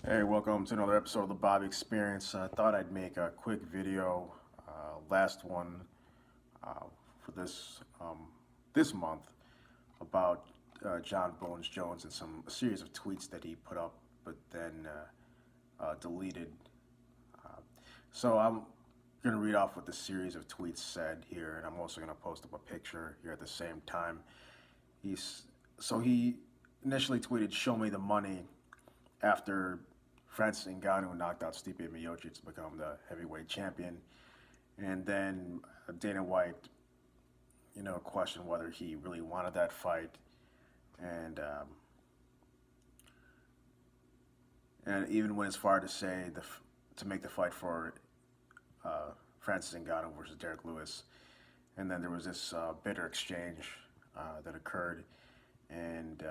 Hey, welcome to another episode of the Bobby Experience. I thought I'd make a quick video, last one for this month about Jon Jones and a series of tweets that he put up, but then deleted. Uh, so I'm going to read off what the series of tweets said here, and I'm also going to post up a picture here at the same time. He's he initially tweeted, "Show me the money," after Francis Ngannou knocked out Stipe Miocic to become the heavyweight champion. And then Dana White, questioned whether he really wanted that fight. And and even went as far to say to make the fight for Francis Ngannou versus Derek Lewis. And then there was this bitter exchange that occurred. And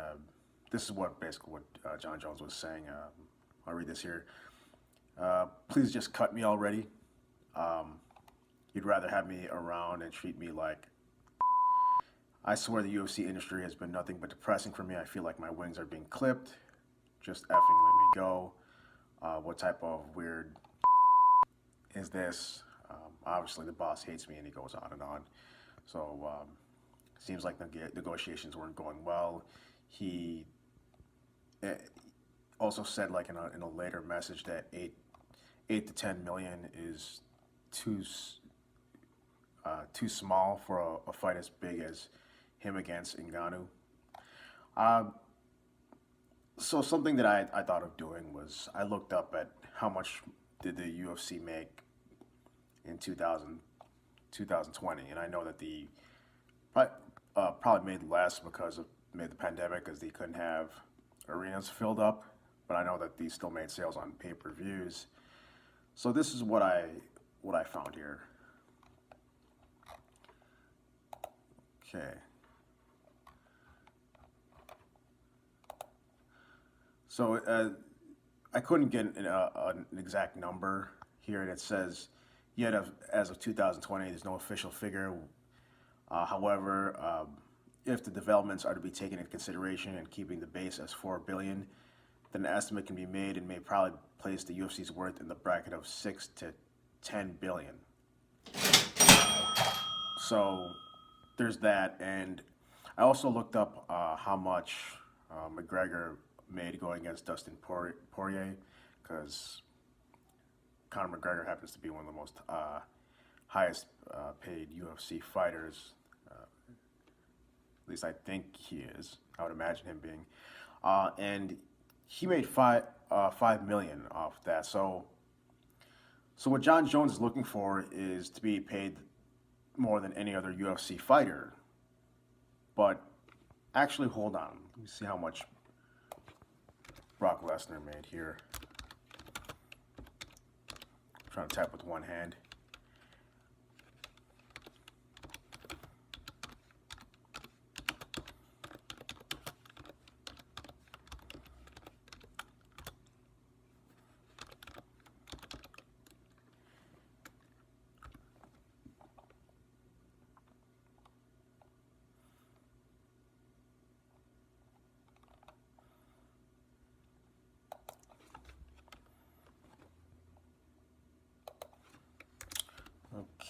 this is basically what Jon Jones was saying. I'll read this here. Please just cut me already. You'd rather have me around and treat me like... I swear the UFC industry has been nothing but depressing for me. I feel like my wings are being clipped. Just effing let me go. What type of weird is this? Obviously the boss hates me, and he goes on and on. So seems like the negotiations weren't going well. He also said, like in a later message, that 8 to 10 million is too small for a fight as big as him against Ngannou. So something that I thought of doing was I looked up at how much did the UFC make in 2020, and I know that the probably made less because of the pandemic, because they couldn't have arenas filled up. But I know that these still made sales on pay-per-views. So this is what I found here. Okay. So I couldn't get an exact number here, and it says, yet as of 2020, there's no official figure. However, if the developments are to be taken into consideration and keeping the base as $4 billion, then an estimate can be made and may probably place the UFC's worth in the bracket of 6 to 10 billion. So there's that, and I also looked up how much McGregor made going against Dustin Poirier, because Conor McGregor happens to be one of the most highest paid UFC fighters. At least I think he is. I would imagine him being. And he made $5 million off that. So what Jon Jones is looking for is to be paid more than any other UFC fighter. But actually, hold on. Let me see how much Brock Lesnar made here. I'm trying to type with one hand.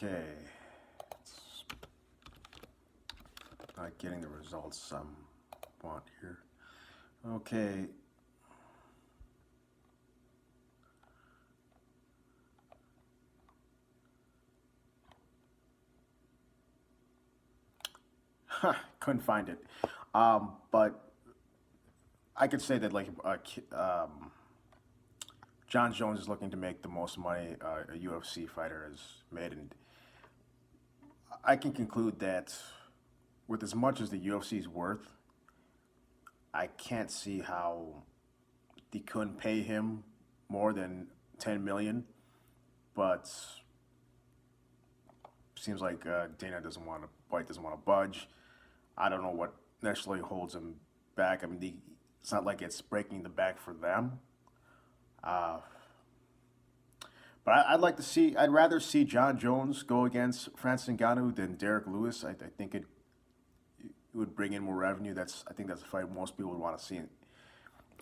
Okay, it's not getting the results I want here. Okay. Couldn't find it. But I could say that Jon Jones is looking to make the most money a UFC fighter has made, and I can conclude that with as much as the UFC is worth, I can't see how they couldn't pay him more than 10 million. But seems like Dana White doesn't want to budge. I don't know what necessarily holds him back. I mean, it's not like it's breaking the bank for them. But I'd rather see Jon Jones go against Francis Ngannou than Derek Lewis. I think it would bring in more revenue. I think that's a fight most people would want to see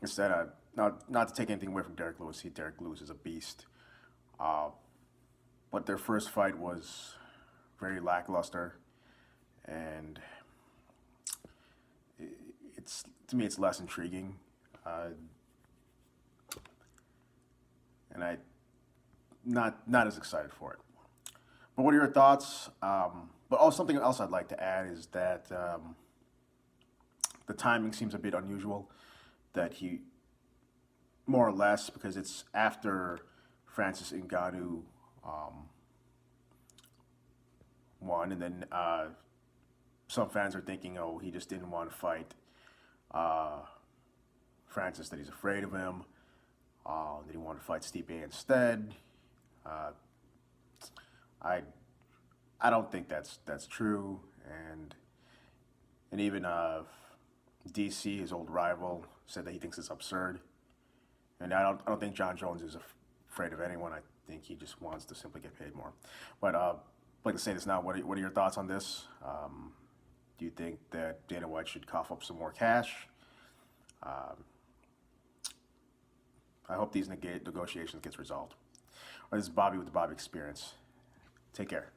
instead, not to take anything away from Derek Lewis. Derek Lewis is a beast. Uh, but their first fight was very lackluster, and it's to me it's less intriguing, uh, and I not as excited for it. But what are your thoughts? But also something else I'd like to add is that the timing seems a bit unusual. That he more or less because it's after Francis Ngannou won, and then some fans are thinking, oh, he just didn't want to fight uh, Francis, that he's afraid of him, that he wanted to fight Stipe instead. Uh, I I don't think that's true, and even DC, his old rival, said that he thinks it's absurd, and I don't think Jon Jones is afraid of anyone. I think he just wants to simply get paid more. But I'd like to say this now. What are your thoughts on this? Do you think that Dana White should cough up some more cash? Um, I hope these negotiations gets resolved. This is Bobby with the Bobby Experience. Take care.